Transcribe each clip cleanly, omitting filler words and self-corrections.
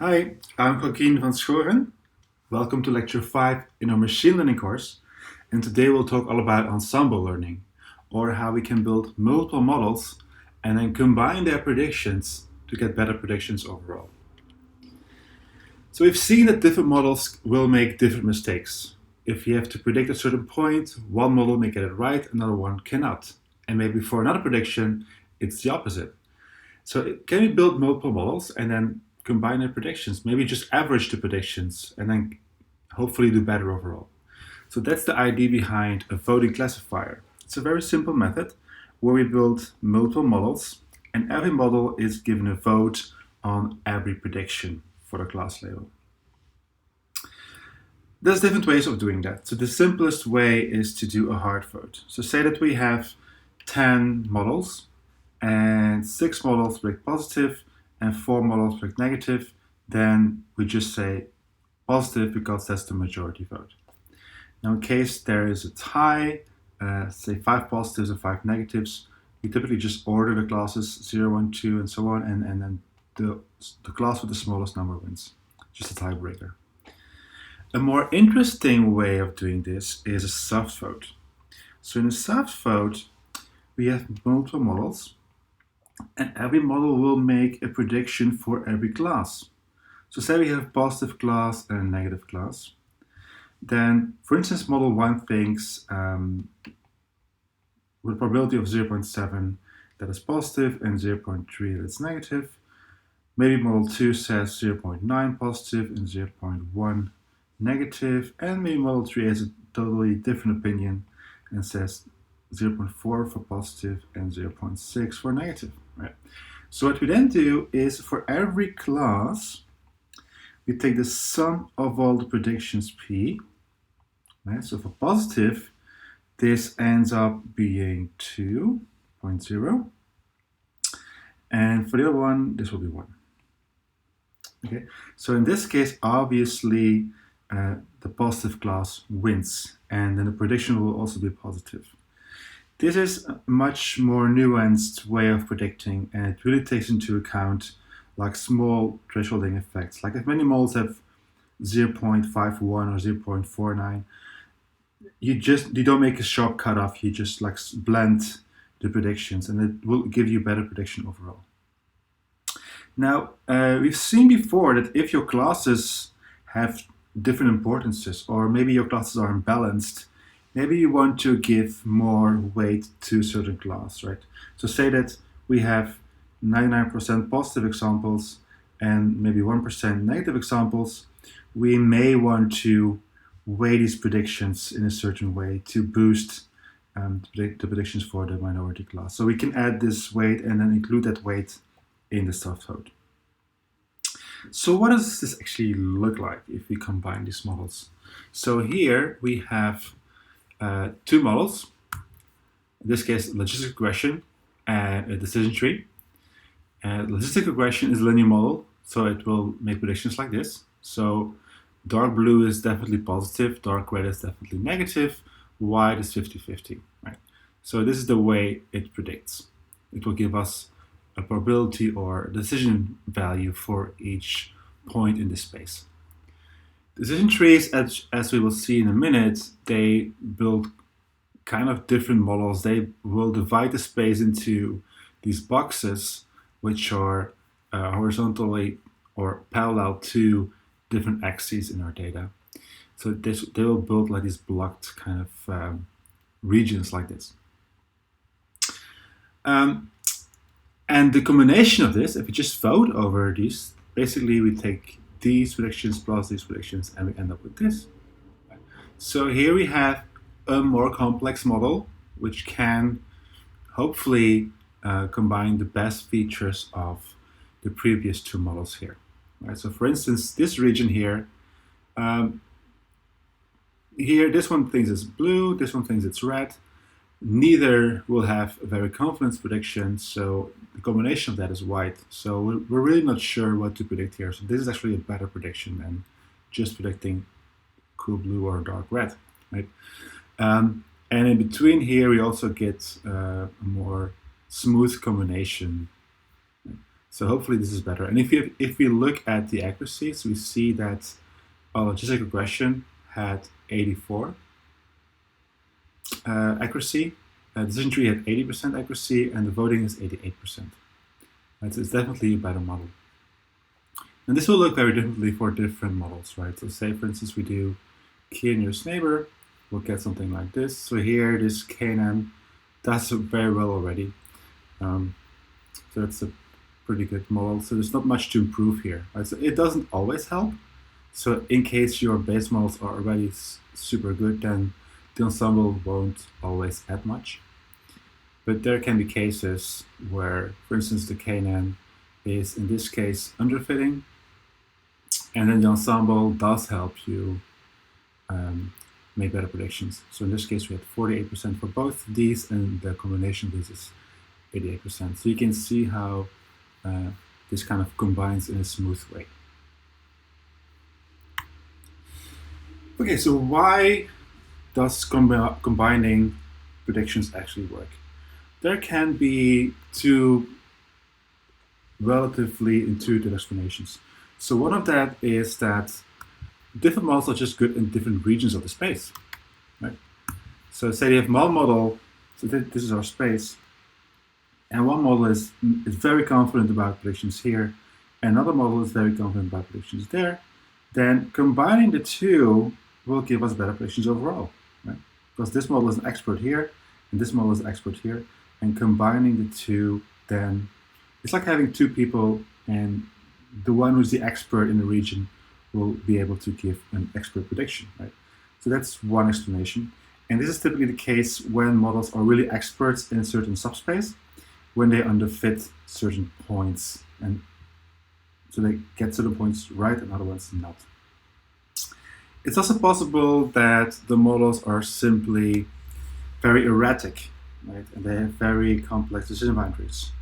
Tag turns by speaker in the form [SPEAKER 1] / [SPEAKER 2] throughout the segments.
[SPEAKER 1] Hi, I'm Joaquin van Schoren. Welcome to Lecture 5 in our machine learning course. And today we'll talk all about ensemble learning, or how we can build multiple models and then combine their predictions to get better predictions overall. So we've seen that different models will make different mistakes. If you have to predict a certain point, one model may get it right, another one cannot. And maybe for another prediction, it's the opposite. So can we build multiple models and then combine their predictions? Maybe just average the predictions and then hopefully do better overall. So that's the idea behind a voting classifier. It's a very simple method where we build multiple models and every model is given a vote on every prediction for the class label. There's different ways of doing that. So the simplest way is to do a hard vote. So say that we have 10 models and 6 models predict positive and 4 models predict negative, then we just say positive because that's the majority vote. Now in case there is a tie, say 5 positives and 5 negatives, we typically just order the classes 0, 1, 2 and so on, and then the class with the smallest number wins. Just a tiebreaker. A more interesting way of doing this is a soft vote. So in a soft vote, we have multiple models, and every model will make a prediction for every class. So say we have a positive class and a negative class. Then, for instance, model 1 thinks with a probability of 0.7 that is positive and 0.3 that is negative. Maybe model 2 says 0.9 positive and 0.1 negative, and maybe model 3 has a totally different opinion and says 0.4 for positive and 0.6 for negative. Right? So what we then do is for every class, we take the sum of all the predictions P. Right? So for positive, this ends up being 2.0. And for the other one, this will be 1. Okay, so in this case, obviously, the positive class wins, and then the prediction will also be positive. This is a much more nuanced way of predicting, and it really takes into account like small thresholding effects. Like if many models have 0.51 or 0.49, you don't make a sharp cutoff, you just like blend the predictions, and it will give you a better prediction overall. Now, we've seen before that if your classes have different importances, or maybe your classes are imbalanced, maybe you want to give more weight to a certain class, right? So say that we have 99% positive examples and maybe 1% negative examples, we may want to weigh these predictions in a certain way to boost the predictions for the minority class. So we can add this weight and then include that weight in the soft vote. So what does this actually look like if we combine these models? So here we have 2 models, in this case logistic regression and a decision tree. Logistic regression is a linear model, so it will make predictions like this. So dark blue is definitely positive, dark red is definitely negative, white is 50-50, right? So this is the way it predicts. It will give us a probability or decision value for each point in this space. Decision trees, as we will see in a minute, they build kind of different models. They will divide the space into these boxes, which are horizontally or parallel to different axes in our data. So they will build like these blocked kind of regions like this. And the combination of this, if we just vote over these, basically we take these predictions plus these predictions and we end up with this. So here we have a more complex model which can hopefully combine the best features of the previous 2 models here. Right? So for instance, this region here, this one thinks it's blue, this one thinks it's red. Neither will have a very confidence prediction, so the combination of that is white. So we're really not sure what to predict here. So this is actually a better prediction than just predicting cool blue or dark red, right? And in between here, we also get a more smooth combination. So hopefully this is better. And if we look at the accuracies, we see that our logistic regression had 84 accuracy. Decision tree had 80% accuracy, and the voting is 88%. Right? So it's definitely a better model. And this will look very differently for different models, right? So say, for instance, we do key nearest neighbor, we'll get something like this. So here, this KNN does very well already. So that's a pretty good model. So there's not much to improve here, right? So it doesn't always help. So in case your base models are already super good, then the ensemble won't always add much. But there can be cases where, for instance, the KNN is, in this case, underfitting, and then the ensemble does help you make better predictions. So in this case, we had 48% for both of these, and the combination of these is 88%. So you can see how this kind of combines in a smooth way. Okay, so why does combining predictions actually work? There can be two relatively intuitive explanations. So one of that is that different models are just good in different regions of the space, right? So say you have one model, so this is our space, and one model is very confident about predictions here, and another model is very confident about predictions there. Then combining the two will give us better predictions overall, right? Because this model is an expert here, and this model is an expert here, and combining the two, then it's like having two people, and the one who's the expert in the region will be able to give an expert prediction, right? So that's one explanation. And this is typically the case when models are really experts in a certain subspace, when they underfit certain points, and so they get certain points right and other ones not. It's also possible that the models are simply very erratic, right? And they have very complex decision boundaries.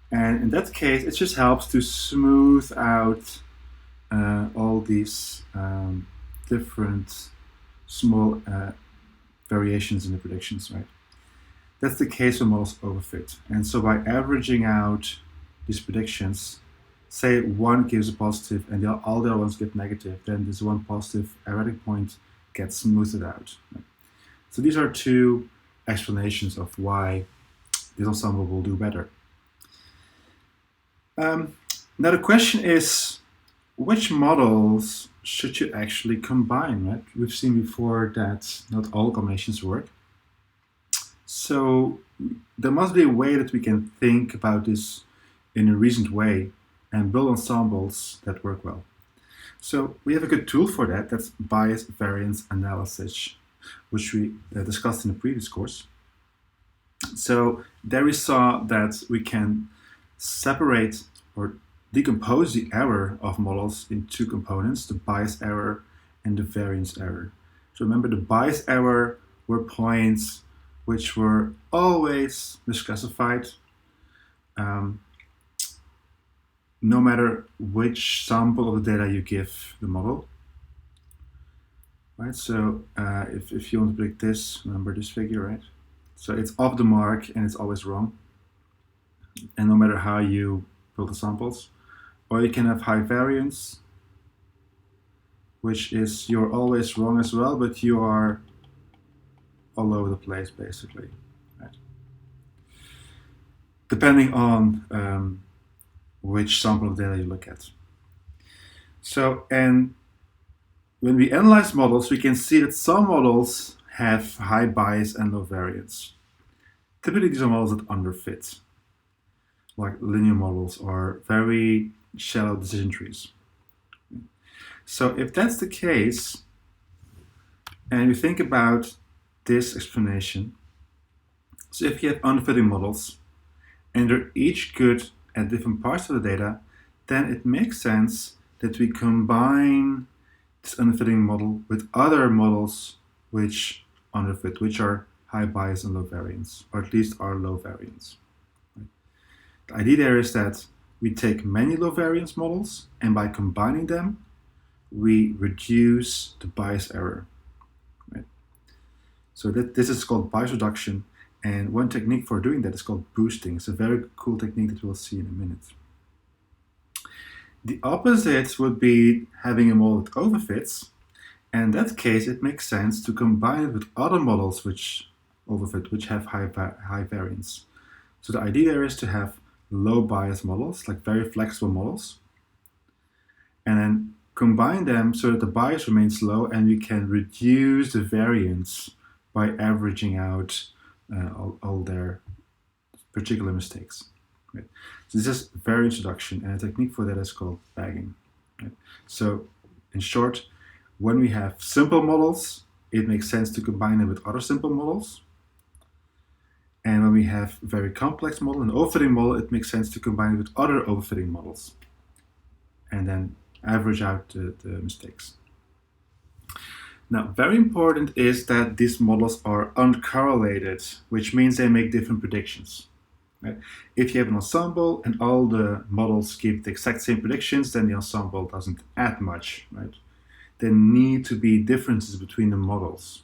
[SPEAKER 1] And in that case, it just helps to smooth out all these different small variations in the predictions, right? That's the case when models overfit. And so by averaging out these predictions, say one gives a positive and all the other ones get negative, then this one positive erratic point gets smoothed out. Right? So these are two explanations of why this ensemble will do better. Now the question is, which models should you actually combine, right? We've seen before that not all combinations work. So there must be a way that we can think about this in a reasoned way and build ensembles that work well. So we have a good tool for that, that's bias-variance analysis, which we discussed in the previous course. So there we saw that we can separate or decompose the error of models in two components, the bias error and the variance error. So remember, the bias error were points which were always misclassified, no matter which sample of the data you give the model. Right, so if you want to predict this, remember this figure, right? So it's off the mark and it's always wrong. And no matter how you build the samples. Or you can have high variance, which is you're always wrong as well, but you are all over the place, basically. Right? Depending on which sample of data you look at. So, and when we analyze models, we can see that some models have high bias and low variance. Typically, these are models that underfit, like linear models or very shallow decision trees. So if that's the case, and you think about this explanation, so if you have underfitting models, and they're each good at different parts of the data, then it makes sense that we combine this underfitting model with other models which underfit, which are high bias and low variance, or at least are low variance. Right? The idea there is that we take many low variance models, and by combining them, we reduce the bias error. Right? So this is called bias reduction, and one technique for doing that is called boosting. It's a very cool technique that we'll see in a minute. The opposite would be having a model that overfits. And in that case, it makes sense to combine it with other models which overfit, which have high variance. So the idea there is to have low bias models, like very flexible models, and then combine them so that the bias remains low and we can reduce the variance by averaging out all their particular mistakes. Right? So this is very introduction, and a technique for that is called bagging. Right? So in short, when we have simple models, it makes sense to combine them with other simple models. And when we have very complex model, an overfitting model, it makes sense to combine it with other overfitting models. And then average out the mistakes. Now, very important is that these models are uncorrelated, which means they make different predictions. Right? If you have an ensemble and all the models give the exact same predictions, then the ensemble doesn't add much. Right? There need to be differences between the models.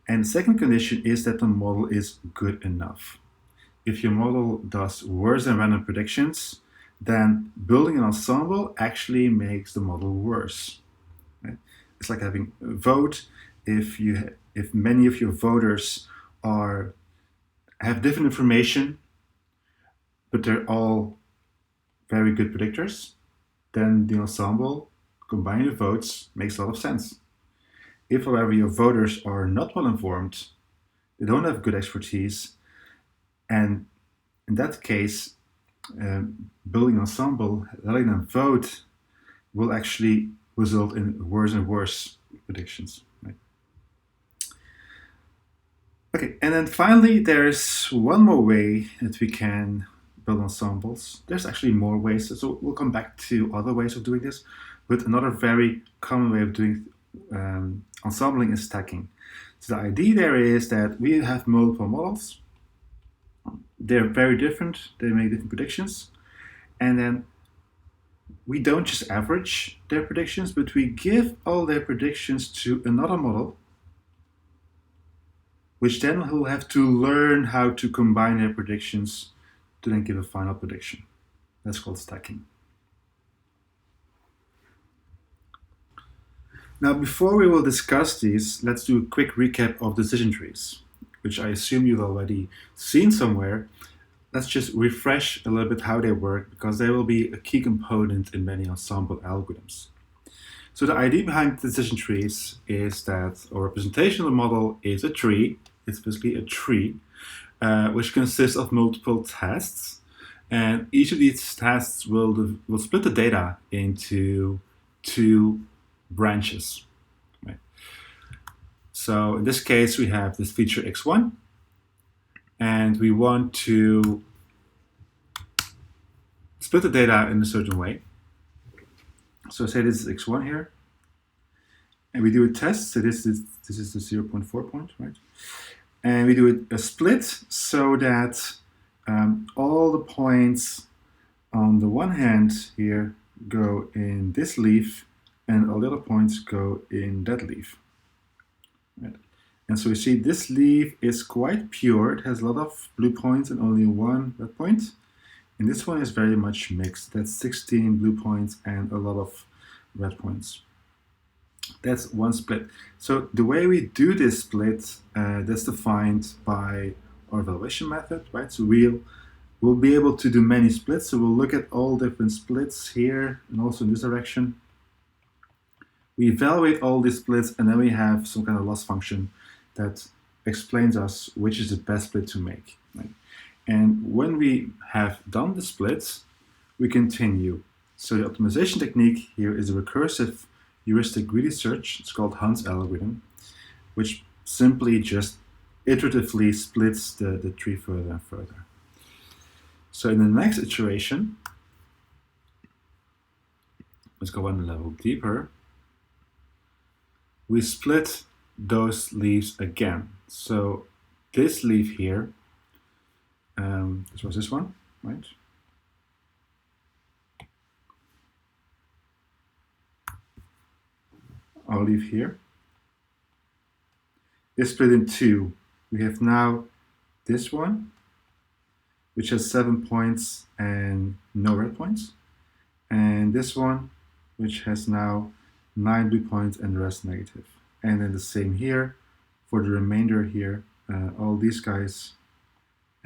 [SPEAKER 1] And the second condition is that the model is good enough. If your model does worse than random predictions, then building an ensemble actually makes the model worse. Right? It's like having a vote. If many of your voters have different information, but they're all very good predictors, then the ensemble combining the votes makes a lot of sense. If, however, your voters are not well informed, they don't have good expertise, and in that case, building ensemble, letting them vote, will actually result in worse and worse predictions. Right? Okay, and then finally, there's one more way that we can build ensembles. There's actually more ways, so we'll come back to other ways of doing this, but another very common way of doing ensembling is stacking. So the idea there is that we have multiple models. They're very different, they make different predictions, and then we don't just average their predictions, but we give all their predictions to another model, which then will have to learn how to combine their predictions to then give a final prediction. That's called stacking. Now, before we will discuss these, let's do a quick recap of decision trees, which I assume you've already seen somewhere. Let's just refresh a little bit how they work, because they will be a key component in many ensemble algorithms. So the idea behind decision trees is that our representation of the model is a tree. It's basically a tree, which consists of multiple tests. And each of these tests will split the data into two branches. Right? So in this case, we have this feature x1, and we want to split the data in a certain way. So say this is x1 here, and we do a test. So this is the 0.4 point, right? And we do a split so that all the points on the one hand here go in this leaf, and all the other points go in that leaf. Right? And so we see this leaf is quite pure. It has a lot of blue points and only one red point. And this one is very much mixed. That's 16 blue points and a lot of red points. That's one split. So the way we do this split, that's defined by our evaluation method, right? So we'll be able to do many splits. So we'll look at all different splits here and also in this direction. We evaluate all these splits, and then we have some kind of loss function that explains us which is the best split to make. Right? And when we have done the splits, we continue. So the optimization technique here is a recursive heuristic greedy search. It's called Hunt's algorithm, which simply just iteratively splits the tree further and further. So in the next iteration, let's go one level deeper. We split those leaves again. So this leaf here, this was this one, right? Our leaf here is split in two. We have now this one, which has 7 points and no red points. And in this one, which has now 9 blue points and the rest negative. And then the same here for the remainder here. All these guys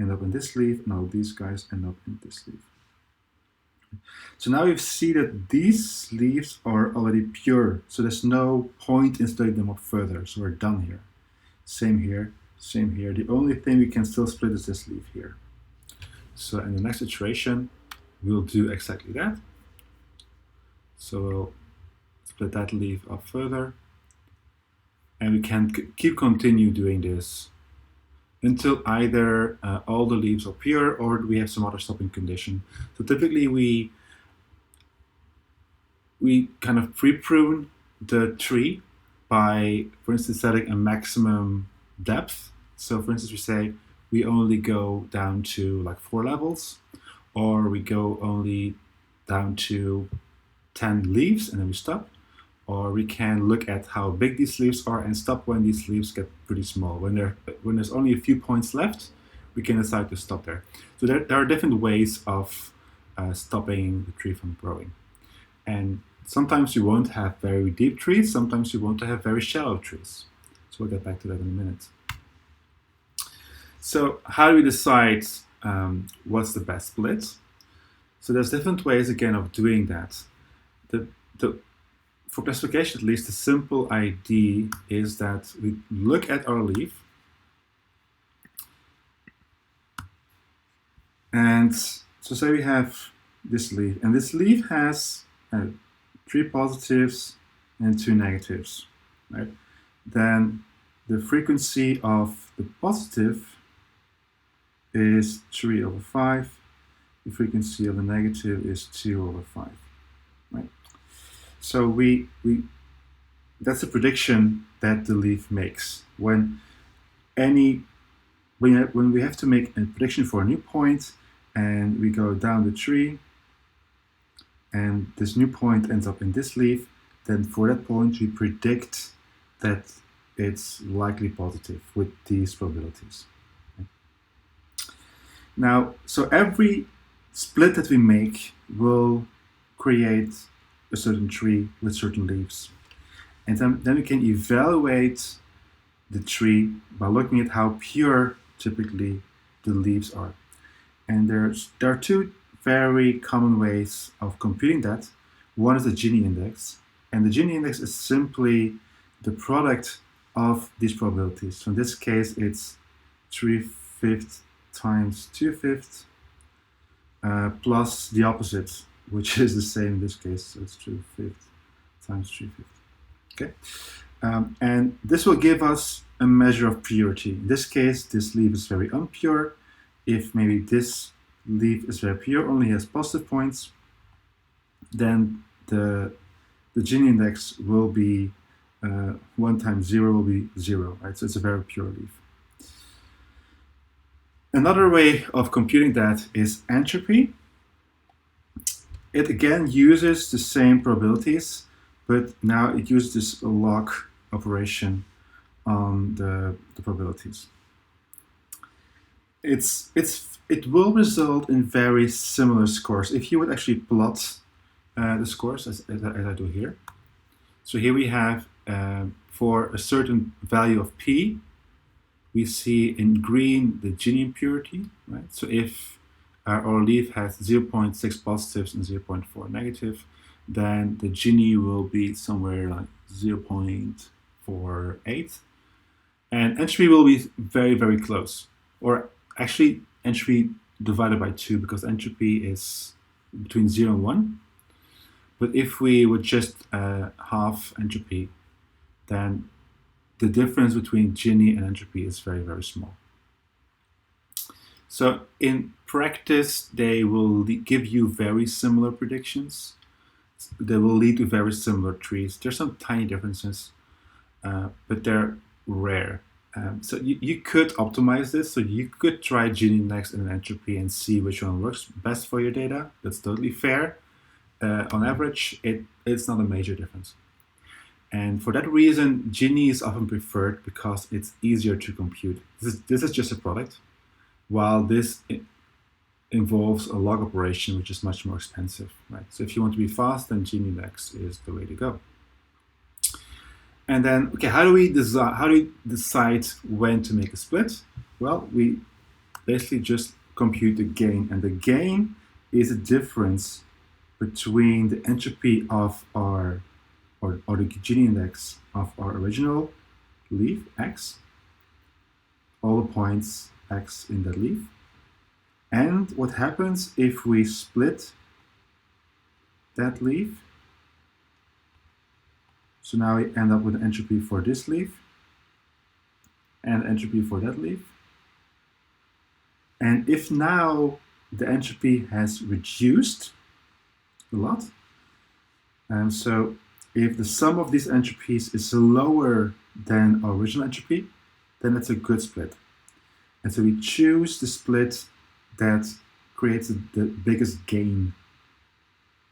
[SPEAKER 1] end up in this sleeve, and all these guys end up in this sleeve. So now you see that these sleeves are already pure, so there's no point in splitting them up further. So we're done here. Same here, same here. The only thing we can still split is this sleeve here. So in the next iteration, we'll do exactly that. So we'll split that leaf up further, and we can keep continue doing this until either all the leaves are pure or we have some other stopping condition. So typically we kind of pre-prune the tree by, for instance, setting a maximum depth. So for instance, we say we only go down to like 4 levels, or we go only down to 10 leaves and then we stop. Or we can look at how big these leaves are and stop when these leaves get pretty small. When there's only a few points left, we can decide to stop there. So there are different ways of stopping the tree from growing. And sometimes you won't have very deep trees, sometimes you want to have very shallow trees. So we'll get back to that in a minute. So how do we decide what's the best split? So there's different ways, again, of doing that. For classification, at least, the simple idea is that we look at our leaf, and so say we have this leaf, and this leaf has 3 positives and 2 negatives, right? Then the frequency of the positive is 3/5, the frequency of the negative is 2/5, right? So that's a prediction that the leaf makes. When we have to make a prediction for a new point, and we go down the tree, and this new point ends up in this leaf, then for that point we predict that it's likely positive with these probabilities. Okay. Now, so every split that we make will create a certain tree with certain leaves. And then we can evaluate the tree by looking at how pure typically the leaves are. And there are 2 very common ways of computing that. One is the Gini index, and the Gini index is simply the product of these probabilities. So in this case, it's 3/5 times 2/5 plus the opposite, which is the same in this case, so it's 3/5 times 3/5. Okay, and this will give us a measure of purity. In this case, this leaf is very impure. If maybe this leaf is very pure, only has positive points, then the Gini index will be 1 times 0 will be 0, right? So it's a very pure leaf. Another way of computing that is entropy. It again uses the same probabilities, but now it uses this log operation on the probabilities. It will result in very similar scores if you would actually plot the scores as I do here. So here we have for a certain value of p, we see in green the Gini impurity, right? So if our leaf has 0.6 positives and 0.4 negative, then the Gini will be somewhere like 0.48. And entropy will be very, very close. Or actually, entropy divided by 2, because entropy is between 0 and 1. But if we would just half entropy, then the difference between Gini and entropy is very, very small. So in practice, they will give you very similar predictions. They will lead to very similar trees. There's some tiny differences, but they're rare. So you could optimize this. So you could try Gini index and entropy and see which one works best for your data. That's totally fair. On average, it's not a major difference. And for that reason, Gini is often preferred because it's easier to compute. This is just a product, while this involves a log operation, which is much more expensive, right? So if you want to be fast, then Gini-index is the way to go. And then, okay, how do we decide when to make a split? Well, we basically just compute the gain, and the gain is the difference between the entropy of our, or the Gini-index of our original leaf, x, all the points x in that leaf, and what happens if we split that leaf. So now we end up with an entropy for this leaf and entropy for that leaf. And if now the entropy has reduced a lot, and so if the sum of these entropies is lower than our original entropy, then it's a good split. And so we choose the split that creates the biggest gain,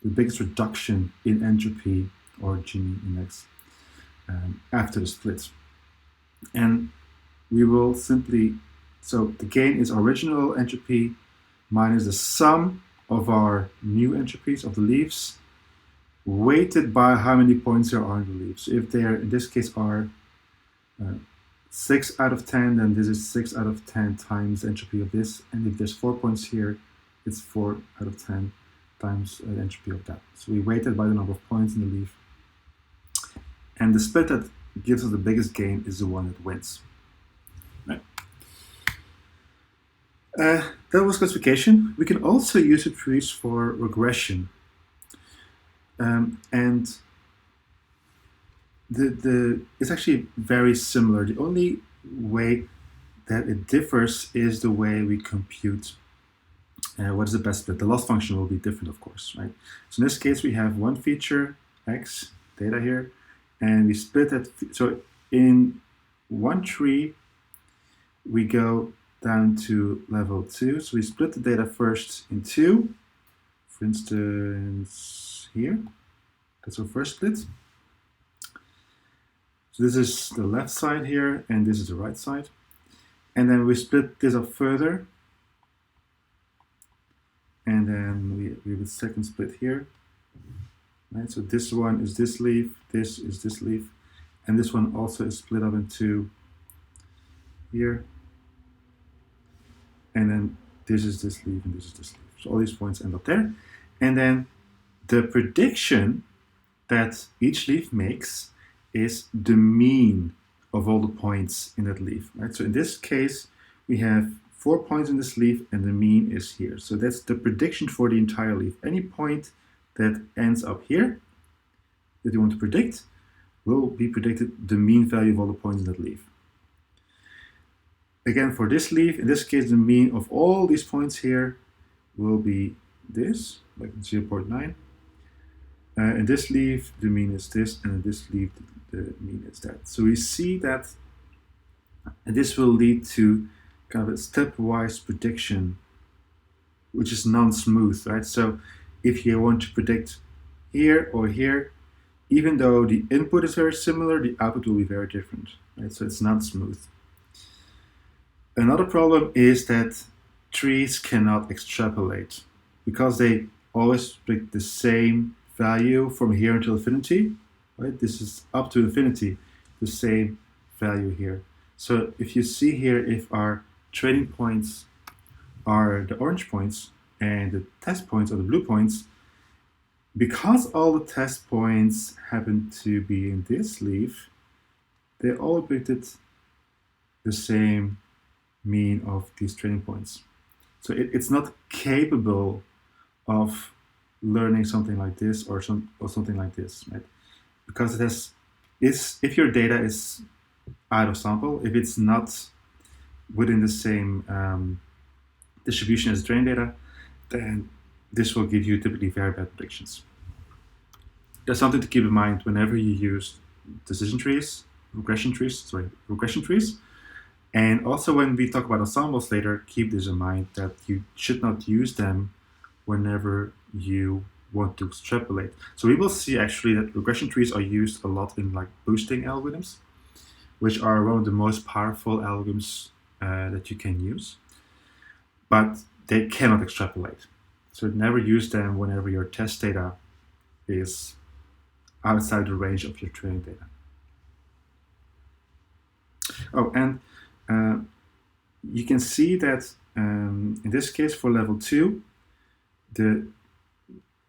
[SPEAKER 1] the biggest reduction in entropy or Gini-index after the split. And we will simply, so the gain is original entropy minus the sum of our new entropies of the leaves, weighted by how many points there are in the leaves. So if there, in this case, are 6 out of 10, then this is 6 out of 10 times the entropy of this. And if there's 4 points here, it's 4 out of 10 times the entropy of that. So we weighted by the number of points in the leaf. And the split that gives us the biggest gain is the one that wins. Right. That was classification. We can also use it for regression. And it's actually very similar. The only way that it differs is the way we compute what is the best split. The loss function will be different, of course, right? So in this case, we have one feature, x, data here, and we split that. So in one tree, we go down to level 2. So we split the data first in 2. For instance, here, that's our first split. So this is the left side here, and this is the right side. And then we split this up further. And then we have a second split here. Right? So this one is this leaf, this is this leaf, and this one also is split up into here. And then this is this leaf, and this is this leaf. So all these points end up there. And then the prediction that each leaf makes is the mean of all the points in that leaf, right? So in this case, we have 4 points in this leaf, and the mean is here. So that's the prediction for the entire leaf. Any point that ends up here that you want to predict will be predicted the mean value of all the points in that leaf. Again, for this leaf, in this case, the mean of all these points here will be this, like 0.9. In this leaf, the mean is this, and in this leaf, the mean is that. So we see that this will lead to kind of a stepwise prediction, which is non-smooth, right? So if you want to predict here or here, even though the input is very similar, the output will be very different, right? So it's not smooth. Another problem is that trees cannot extrapolate because they always predict the same value from here until infinity, right? This is up to infinity, the same value here. So if you see here, if our training points are the orange points and the test points are the blue points, because all the test points happen to be in this leaf, they all predicted the same mean of these training points. So it's not capable of learning something like this or something like this, right? Because if your data is out of sample, if it's not within the same distribution as training data, then this will give you typically very bad predictions. There's something to keep in mind whenever you use regression trees. And also when we talk about ensembles later, keep this in mind that you should not use them whenever you want to extrapolate. So we will see actually that regression trees are used a lot in like boosting algorithms, which are one of the most powerful algorithms that you can use. But they cannot extrapolate. So never use them whenever your test data is outside the range of your training data. Oh, and you can see that in this case for level 2,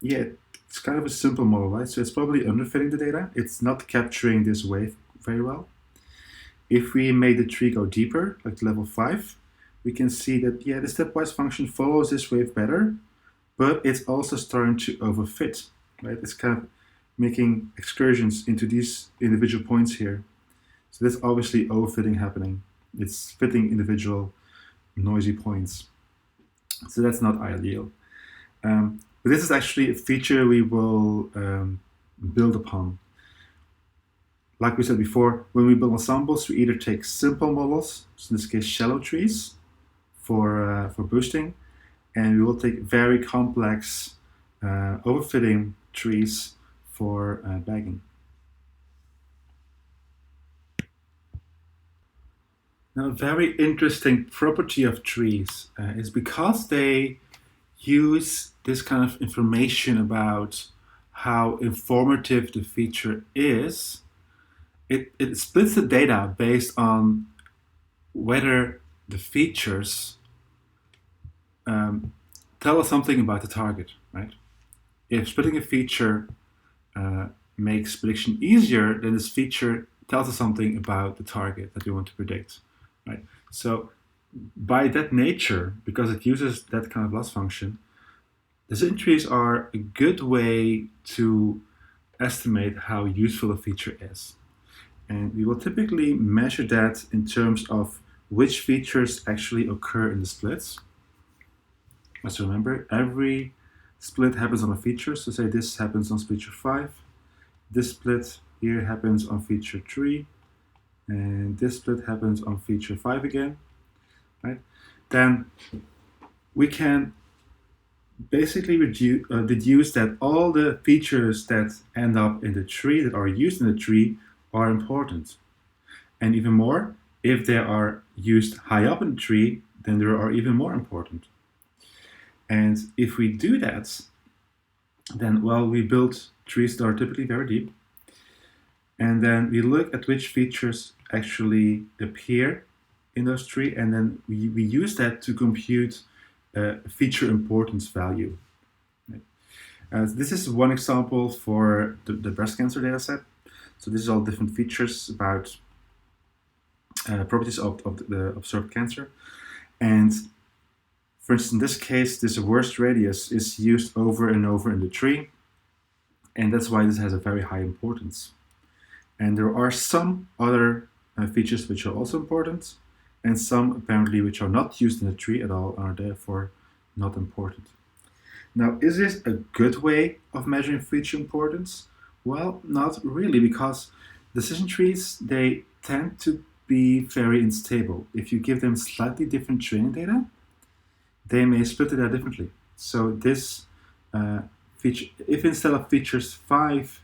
[SPEAKER 1] it's kind of a simple model, right? So it's probably underfitting the data. It's not capturing this wave very well. If we made the tree go deeper, like to level 5, we can see that, the stepwise function follows this wave better, but it's also starting to overfit, right? It's kind of making excursions into these individual points here. So that's obviously overfitting happening. It's fitting individual noisy points. So that's not ideal. But this is actually a feature we will build upon. Like we said before, when we build ensembles, we either take simple models, so in this case shallow trees, for boosting, and we will take very complex overfitting trees for bagging. Now, a very interesting property of trees is because they use this kind of information about how informative the feature is, it splits the data based on whether the features tell us something about the target, right? If splitting a feature makes prediction easier, then this feature tells us something about the target that we want to predict, right? So by that nature, because it uses that kind of loss function, decision trees are a good way to estimate how useful a feature is. And we will typically measure that in terms of which features actually occur in the splits. Let's remember, every split happens on a feature. So say this happens on feature 5. This split here happens on feature 3. And this split happens on feature 5 again. Right? Then we can basically deduce that all the features that end up in the tree, that are used in the tree, are important. And even more, if they are used high up in the tree, then they are even more important. And if we do that, then, well, we build trees that are typically very deep. And then we look at which features actually appear in those trees, and then we use that to compute feature importance value. This is one example for the breast cancer dataset. So this is all different features about properties of the observed cancer. And for instance, in this case, this worst radius is used over and over in the tree. And that's why this has a very high importance. And there are some other features which are also important, and some apparently which are not used in the tree at all, are therefore not important. Now, is this a good way of measuring feature importance? Well, not really, because decision trees, they tend to be very unstable. If you give them slightly different training data, they may split it out differently. So this feature, if instead of features 5,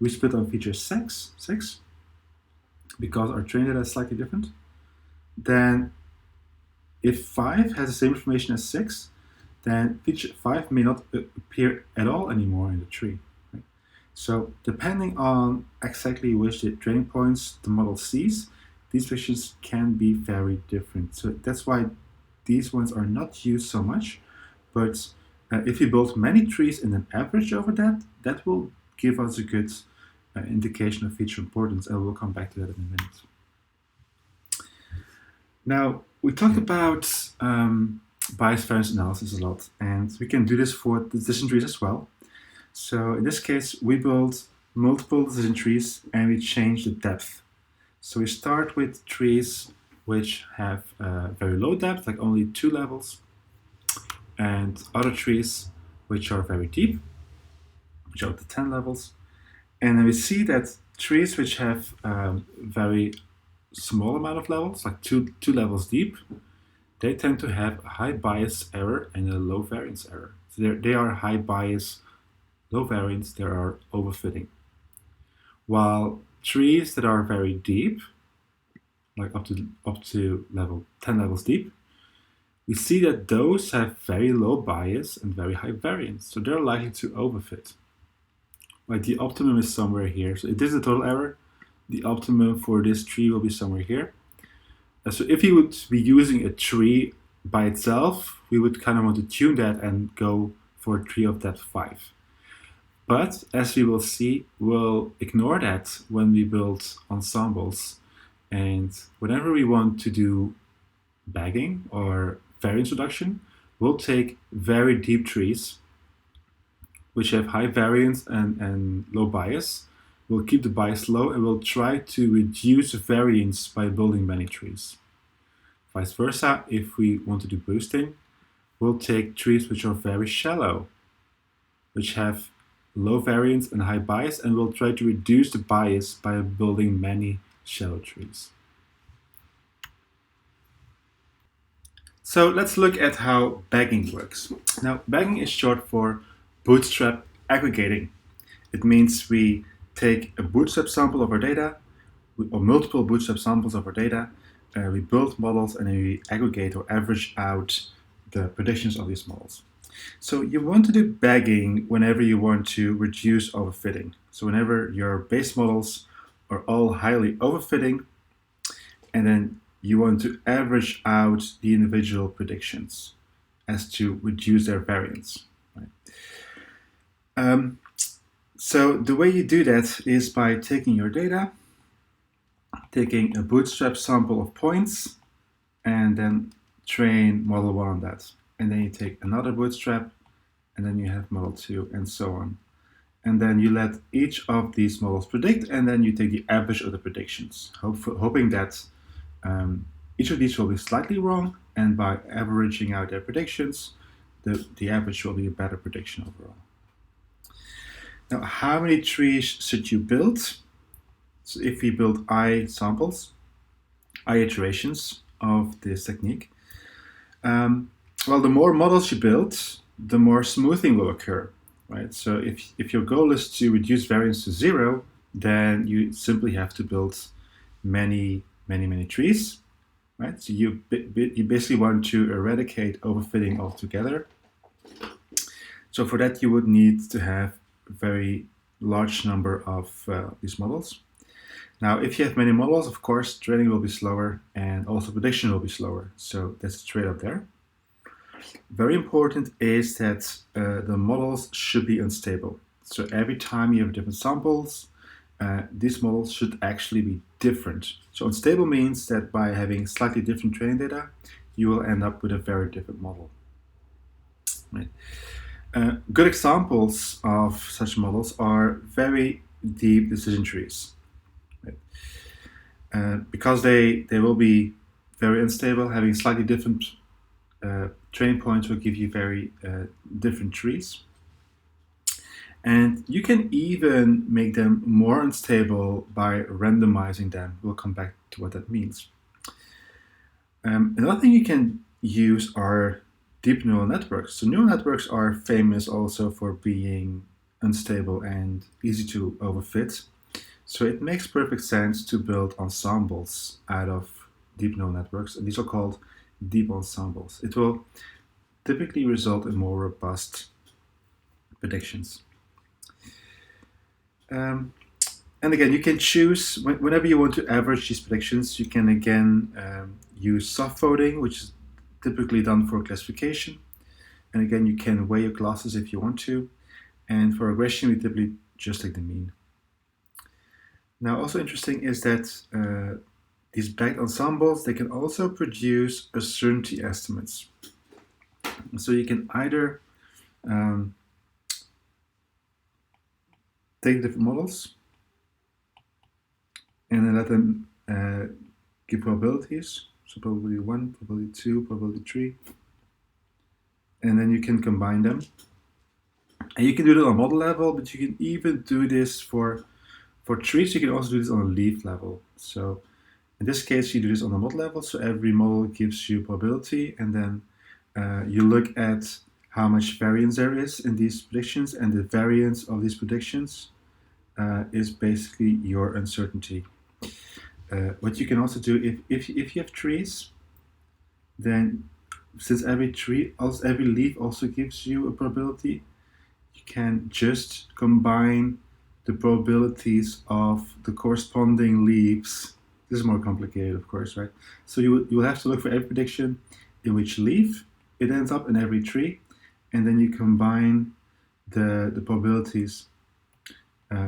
[SPEAKER 1] we split on feature 6, because our training data is slightly different, then if 5 has the same information as 6, then feature 5 may not appear at all anymore in the tree. Right? So depending on exactly which the training points the model sees, these features can be very different. So that's why these ones are not used so much. But if you build many trees and then average over that, that will give us a good indication of feature importance, and we'll come back to that in a minute. Now, we talked about bias-variance analysis a lot, and we can do this for decision trees as well. So in this case, we build multiple decision trees and we change the depth. So we start with trees which have very low depth, like only 2 levels, and other trees which are very deep, which are up to 10 levels. And then we see that trees which have very small amount of levels, like two levels deep, they tend to have a high bias error and a low variance error. So they are high bias, low variance, they are overfitting. While trees that are very deep, like up to level 10 levels deep, we see that those have very low bias and very high variance. So they're likely to overfit. Right, the optimum is somewhere here. So if this is the total error, the optimum for this tree will be somewhere here. So if you would be using a tree by itself, we would kind of want to tune that and go for a tree of depth 5. But as we will see, we'll ignore that when we build ensembles. And whenever we want to do bagging or variance reduction, we'll take very deep trees which have high variance and low bias. We'll keep the bias low and we'll try to reduce variance by building many trees. Vice versa, if we want to do boosting, we'll take trees which are very shallow, which have low variance and high bias, and we'll try to reduce the bias by building many shallow trees. So let's look at how bagging works. Now, bagging is short for bootstrap aggregating. It means we take a bootstrap sample of our data, or multiple bootstrap samples of our data, we build models and then we aggregate or average out the predictions of these models. So you want to do bagging whenever you want to reduce overfitting. So whenever your base models are all highly overfitting, and then you want to average out the individual predictions as to reduce their variance. Right? So the way you do that is by taking your data, taking a bootstrap sample of points, and then train model 1 on that. And then you take another bootstrap, and then you have model 2, and so on. And then you let each of these models predict, and then you take the average of the predictions, hoping that each of these will be slightly wrong, and by averaging out their predictions, the average will be a better prediction overall. Now, how many trees should you build? So if we build I samples, I iterations of this technique, well, the more models you build, the more smoothing will occur, right? So if your goal is to reduce variance to 0, then you simply have to build many trees, right? So you basically want to eradicate overfitting altogether. So for that, you would need to have a very large number of these models. Now, if you have many models, of course, training will be slower and also prediction will be slower. So that's a trade-off there. Very important is that the models should be unstable. So every time you have different samples, these models should actually be different. So unstable means that by having slightly different training data, you will end up with a very different model. Right? Good examples of such models are very deep decision trees. Right? Because they will be very unstable, having slightly different training points will give you very different trees. And you can even make them more unstable by randomizing them. We'll come back to what that means. Another thing you can use are deep neural networks. So neural networks are famous also for being unstable and easy to overfit. So it makes perfect sense to build ensembles out of deep neural networks, and these are called deep ensembles. It will typically result in more robust predictions. And again, you can choose, whenever you want to average these predictions, you can again use soft voting, which is typically done for classification. And again, you can weigh your classes if you want to. And for regression, we typically just take the mean. Now, also interesting is that these bagged ensembles, they can also produce uncertainty estimates. So you can either take different models and then let them give probabilities. So probability 1, probability 2, probability 3. And then you can combine them. And you can do it on model level, but you can even do this for trees. You can also do this on a leaf level. So in this case, you do this on a model level. So every model gives you probability, and then you look at how much variance there is in these predictions, and the variance of these predictions is basically your uncertainty. What you can also do, if you have trees, then since every leaf also gives you a probability, you can just combine the probabilities of the corresponding leaves. This is more complicated, of course, right? So you will have to look for every prediction in which leaf it ends up in every tree, and then you combine the probabilities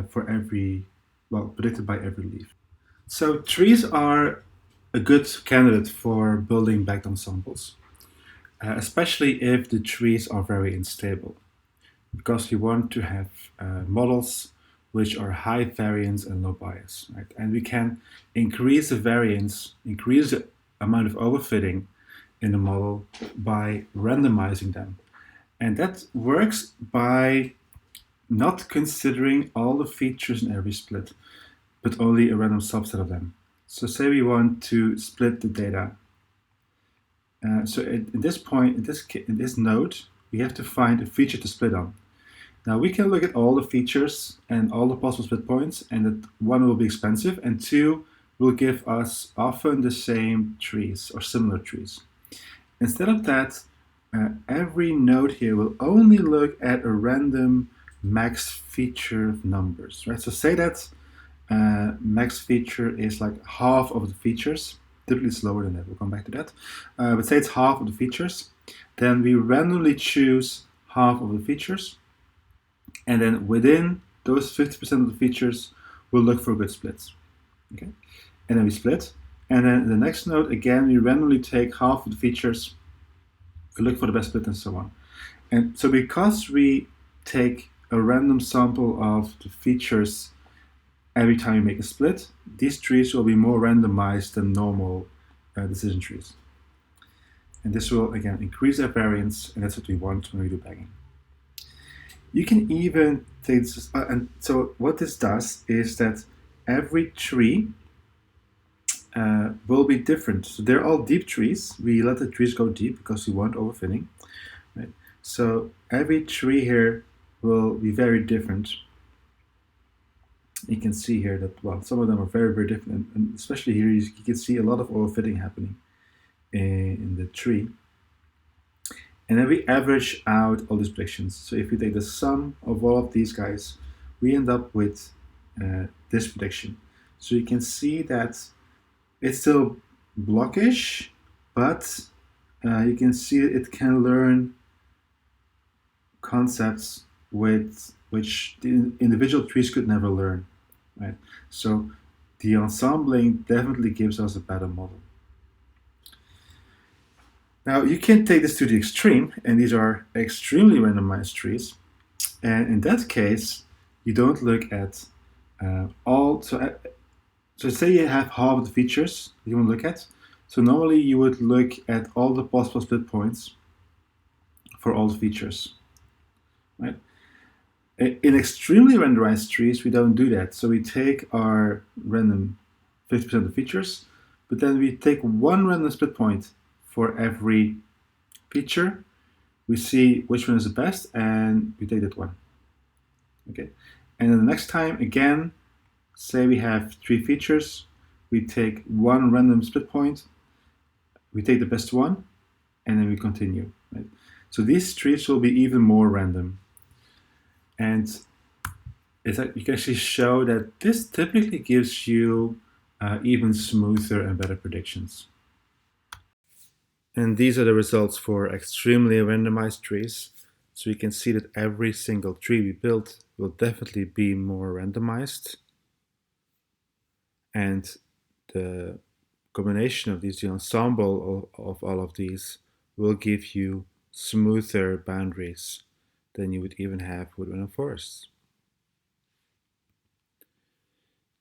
[SPEAKER 1] for every, well, predicted by every leaf. So trees are a good candidate for building backed ensembles, especially if the trees are very unstable, because you want to have models which are high variance and low bias, right? And we can increase the variance, increase the amount of overfitting in the model by randomizing them. And that works by not considering all the features in every split, but only a random subset of them. So say we want to split the data. So at this point, in this node, we have to find a feature to split on. Now we can look at all the features and all the possible split points, and that one will be expensive, and two will give us often the same trees or similar trees. Instead of that, every node here will only look at a random max feature of numbers, right? So say that max feature is like half of the features. Typically it's lower than that, we'll come back to that. But say it's half of the features, then we randomly choose half of the features, and then within those 50% of the features, we'll look for good splits. Okay, and then we split, and then in the next node again we randomly take half of the features, we look for the best split, and so on. And so because we take a random sample of the features every time you make a split, these trees will be more randomized than normal decision trees. And this will again increase their variance, and that's what we want when we do bagging. You can even take this, and so what this does is that every tree will be different. So they're all deep trees. We let the trees go deep because we want overfitting. Right? So every tree here will be very different. You can see here that, well, some of them are very, very different, and especially here you can see a lot of overfitting happening in the tree. And then we average out all these predictions. So if we take the sum of all of these guys, we end up with this prediction. So you can see that it's still blockish, but you can see it can learn concepts with which the individual trees could never learn, right? So the ensembling definitely gives us a better model. Now you can take this to the extreme, and these are extremely randomized trees. And in that case, you don't look at all. So say you have half of the features you want to look at. So normally you would look at all the possible split points for all the features, right? In extremely randomized trees, we don't do that. So we take our random 50% of the features, but then we take one random split point for every feature. We see which one is the best, and we take that one. Okay, and then the next time again, say we have three features, we take one random split point, we take the best one, and then we continue. Right? So these trees will be even more random. And it's like you can actually show that this typically gives you even smoother and better predictions. And these are the results for extremely randomized trees. So you can see that every single tree we built will definitely be more randomized. And the combination of these, the ensemble of all of these, will give you smoother boundaries than you would even have with random forests.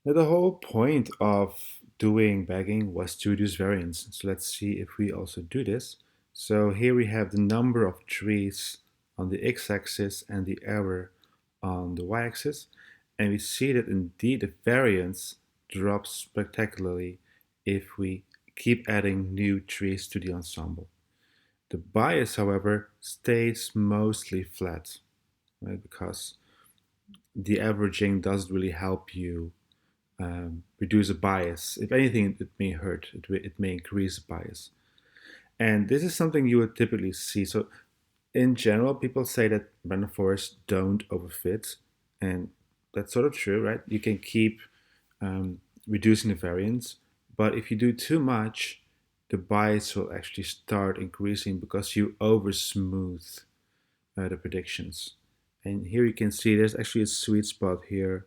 [SPEAKER 1] Now, the whole point of doing bagging was to reduce variance. So let's see if we also do this. So here we have the number of trees on the x-axis and the error on the y-axis. And we see that indeed the variance drops spectacularly if we keep adding new trees to the ensemble. The bias, however, stays mostly flat, right? Because the averaging doesn't really help you reduce a bias. If anything, it may hurt, it may increase bias. And this is something you would typically see. So in general, people say that random forests don't overfit, and that's sort of true, right? You can keep reducing the variance, but if you do too much, the bias will actually start increasing because you over smooth the predictions. And here you can see there's actually a sweet spot here.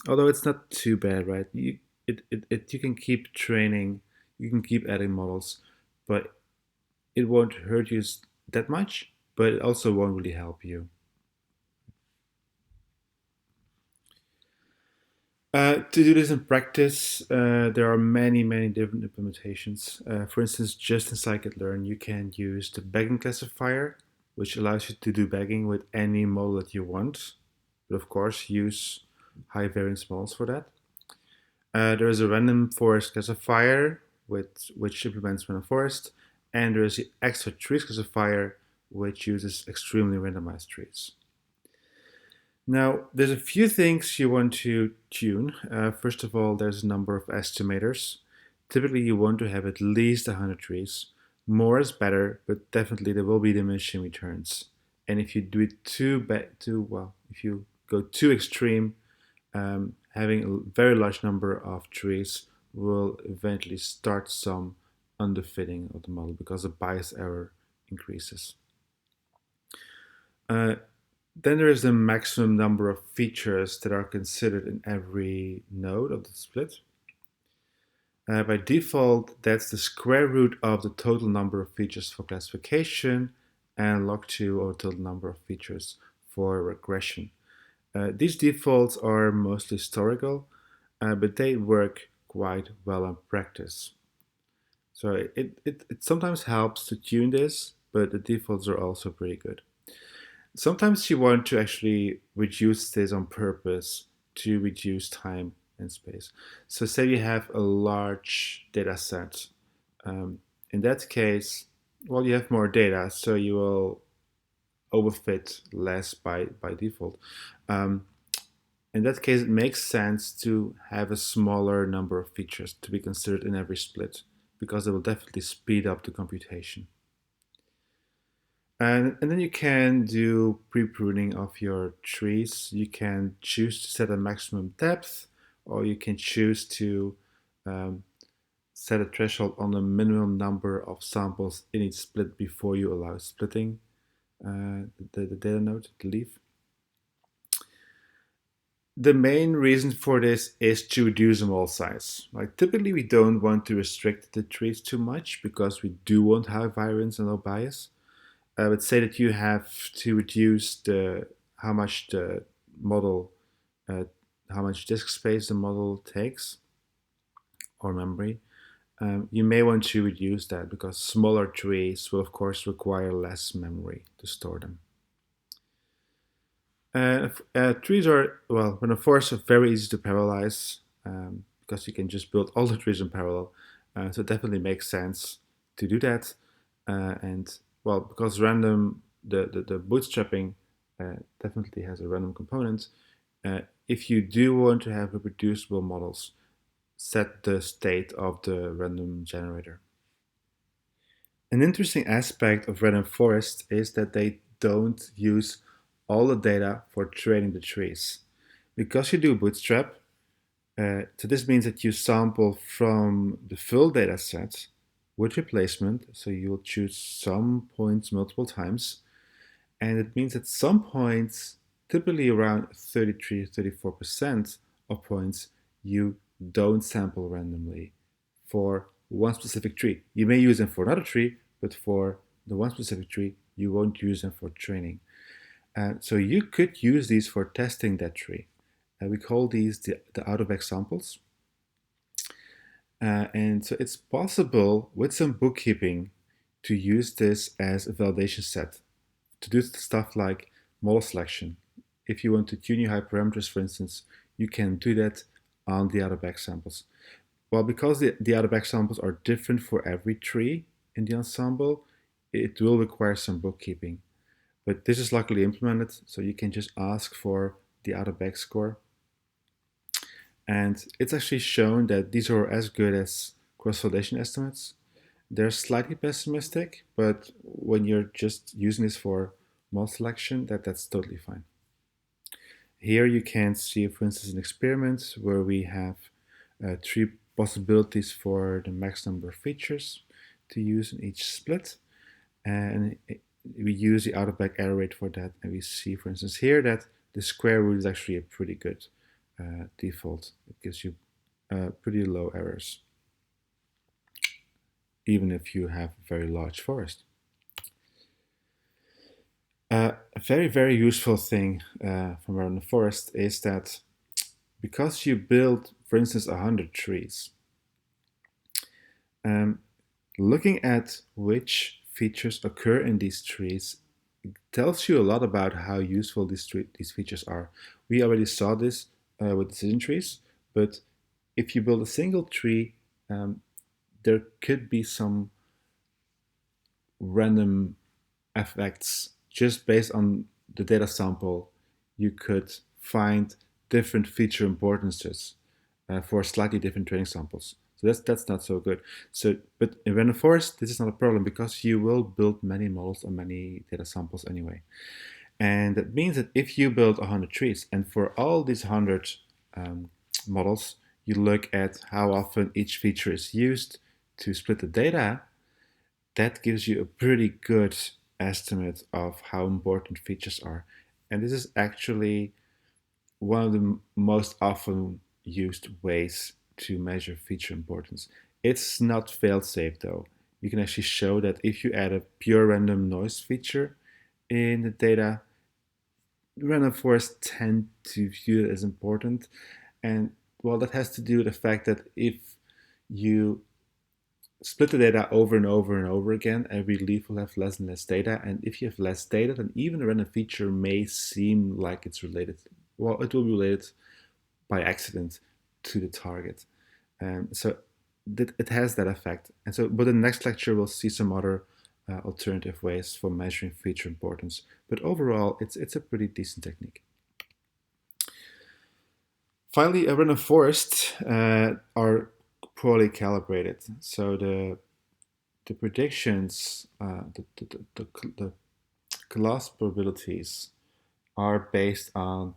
[SPEAKER 1] Although it's not too bad, right? You can keep training, you can keep adding models, but it won't hurt you that much, but it also won't really help you. To do this in practice, there are many different implementations. For instance, just in scikit-learn, you can use the bagging classifier, which allows you to do bagging with any model that you want. But of course, use high variance models for that. There is a random forest classifier, which implements random forest, and there is the extra trees classifier, which uses extremely randomized trees. Now, there's a few things you want to tune. First of all, there's a number of estimators. Typically, you want to have at least 100 trees. More is better, but definitely there will be diminishing returns. And if you do it too well, if you go too extreme, having a very large number of trees will eventually start some underfitting of the model because the bias error increases. Uh, then there is the maximum number of features that are considered in every node of the split. By default, that's the square root of the total number of features for classification and log2 or total number of features for regression. These defaults are mostly historical, but they work quite well in practice. So it sometimes helps to tune this, but the defaults are also pretty good. Sometimes you want to actually reduce this on purpose to reduce time and space. So say you have a large data set. In that case, well, you have more data, so you will overfit less by default. Um, in that case, it makes sense to have a smaller number of features to be considered in every split because it will definitely speed up the computation. And then you can do pre-pruning of your trees. You can choose to set a maximum depth, or you can choose to um, set a threshold on the minimum number of samples in each split before you allow splitting the data node, the leaf. The main reason for this is to reduce the model size. Like typically, we don't want to restrict the trees too much because we do want high variance and low bias. I would say that you have to reduce the how much the model, uh, how much disk space the model takes or memory. You may want to reduce that because smaller trees will of course require less memory to store them. Trees are, well, when of course, are very easy to parallelize because you can just build all the trees in parallel. So it definitely makes sense to do that. And well, because the bootstrapping definitely has a random component. If you do want to have reproducible models, set the state of the random generator. An interesting aspect of random forest is that they don't use all the data for training the trees. Because you do bootstrap, so this means that you sample from the full data set with replacement, so you'll choose some points multiple times, and it means at some points, typically around 33-34% of points, you don't sample randomly for one specific tree. You may use them for another tree, but for the one specific tree, you won't use them for training. So you could use these for testing that tree. We call these the out-of-X samples. And so it's possible with some bookkeeping to use this as a validation set to do stuff like model selection. If you want to tune your hyperparameters, for instance, you can do that on the out-of-X samples. Well, because the out-of-X samples are different for every tree in the ensemble, it will require some bookkeeping. But this is luckily implemented, so you can just ask for the out-of-X score. And it's actually shown that these are as good as cross-validation estimates. They're slightly pessimistic, but when you're just using this for model selection, that's totally fine. Here you can see, for instance, an experiment where we have three possibilities for the max number of features to use in each split. And we use the out-of-bag error rate for that. And we see, for instance, here that the square root is actually a pretty good default. It gives you pretty low errors, even if you have a very large forest. A very, very useful thing from around the forest is that because you build, for instance, 100 trees, um, looking at which features occur in these trees tells you a lot about how useful these features are. We already saw this with decision trees, but if you build a single tree, there could be some random effects just based on the data sample. You could find different feature importances for slightly different training samples. So that's not so good. So, but in random forest, this is not a problem because you will build many models on many data samples anyway. And that means that if you build 100 trees, and for all these 100 um, models, you look at how often each feature is used to split the data, that gives you a pretty good estimate of how important features are. And this is actually one of the most often used ways to measure feature importance. It's not fail-safe though. You can actually show that if you add a pure random noise feature in the data, random forests tend to view it as important. And well, that has to do with the fact that if you split the data over and over and over again, every leaf will have less and less data. And if you have less data, then even a random feature may seem like it's related. Well, it will be related by accident to the target. So it has that effect. And so, but in the next lecture, we'll see some other alternative ways for measuring feature importance. But overall, it's a pretty decent technique. Finally, a random forests are poorly calibrated. So the predictions, the class probabilities are based on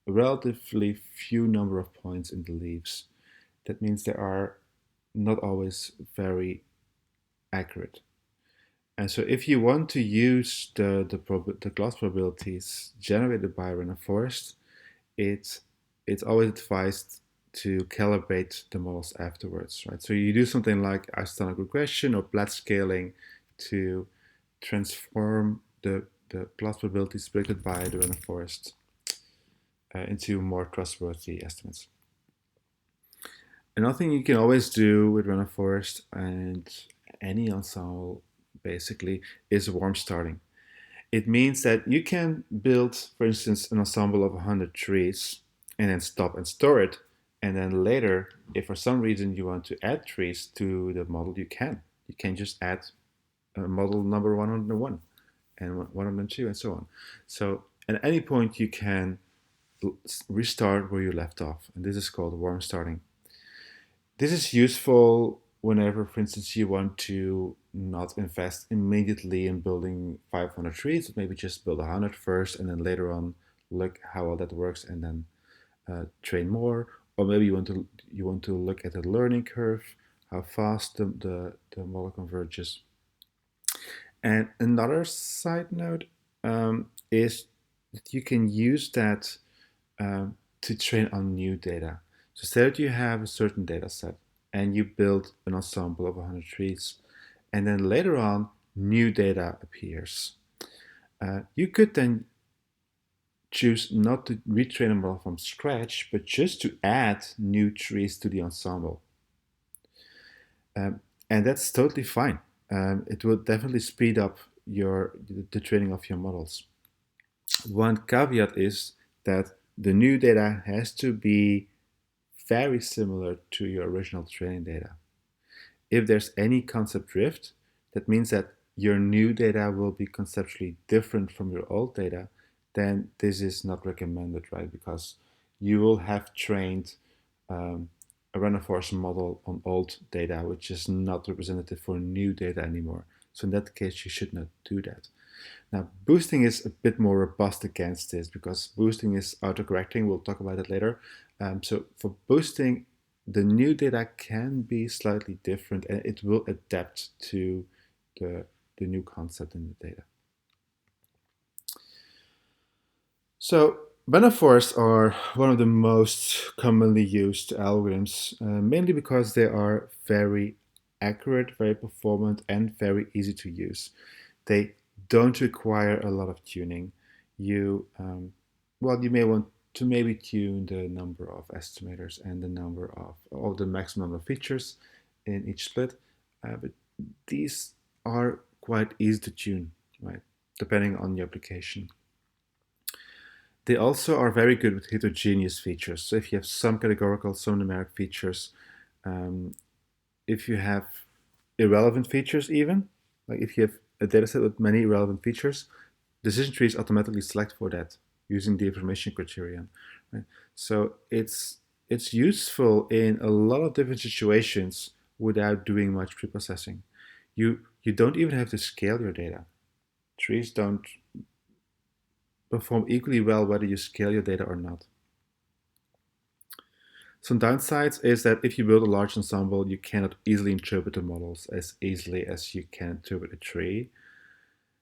[SPEAKER 1] a relatively few number of points in the leaves. That means they are not always very accurate. And so if you want to use the class probabilities generated by a random forest, it's always advised to calibrate the models afterwards, right? So you do something like isostatic regression or Platt scaling to transform the class probabilities predicted by the random forest into more trustworthy estimates. Another thing you can always do with random forest and any ensemble basically is warm starting. It means that you can build, for instance, an ensemble of 100 trees and then stop and store it. And then later, if for some reason you want to add trees to the model, you can. You can just add model number 101 and 102 and so on. So at any point, you can restart where you left off. And this is called warm starting. This is useful whenever, for instance, you want to not invest immediately in building 500 trees, but maybe just build 100 first and then later on look how all that works and then train more. Or maybe you want to look at the learning curve, how fast the model converges. And another side note is that you can use that to train on new data. So say that you have a certain data set and you build an ensemble of 100 trees, and then later on, new data appears. You could then choose not to retrain a model from scratch, but just to add new trees to the ensemble. And that's totally fine. It will definitely speed up the training of your models. One caveat is that the new data has to be very similar to your original training data. If there's any concept drift, that means that your new data will be conceptually different from your old data, then this is not recommended, right? Because you will have trained a random forest model on old data, which is not representative for new data anymore. So in that case, you should not do that. Now, boosting is a bit more robust against this because boosting is autocorrecting. We'll talk about that later. So for boosting, the new data can be slightly different and it will adapt to the new concept in the data. So random forests are one of the most commonly used algorithms, mainly because they are very accurate, very performant, and very easy to use. They don't require a lot of tuning. You may want to maybe tune the number of estimators and the number of, or the maximum number of features in each split, but these are quite easy to tune, right? Depending on the application. They also are very good with heterogeneous features. So if you have some categorical, some numeric features, um, if you have irrelevant features even, like if you have a dataset with many irrelevant features, decision trees automatically select for that using the information criterion. Right? So it's useful in a lot of different situations without doing much preprocessing. You don't even have to scale your data. Trees don't perform equally well whether you scale your data or not. Some downsides is that if you build a large ensemble, you cannot easily interpret the models as easily as you can interpret a tree.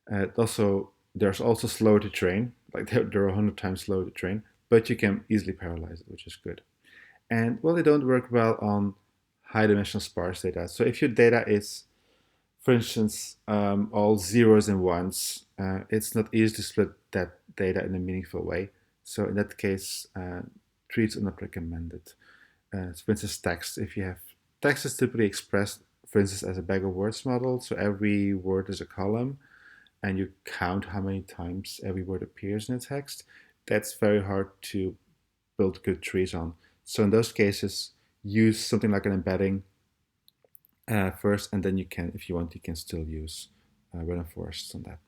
[SPEAKER 1] There's also slower to train, like they're 100 times slower to train, but you can easily parallelize it, which is good. And well, they don't work well on high dimensional sparse data. So if your data is, for instance, all zeros and ones, it's not easy to split that data in a meaningful way. So in that case, trees are not recommended. For instance, text. If you have text is typically expressed, for instance, as a bag of words model. So every word is a column, and you count how many times every word appears in a text. That's very hard to build good trees on. So in those cases, use something like an embedding first, and then you can, if you want, you can still use random forests on that.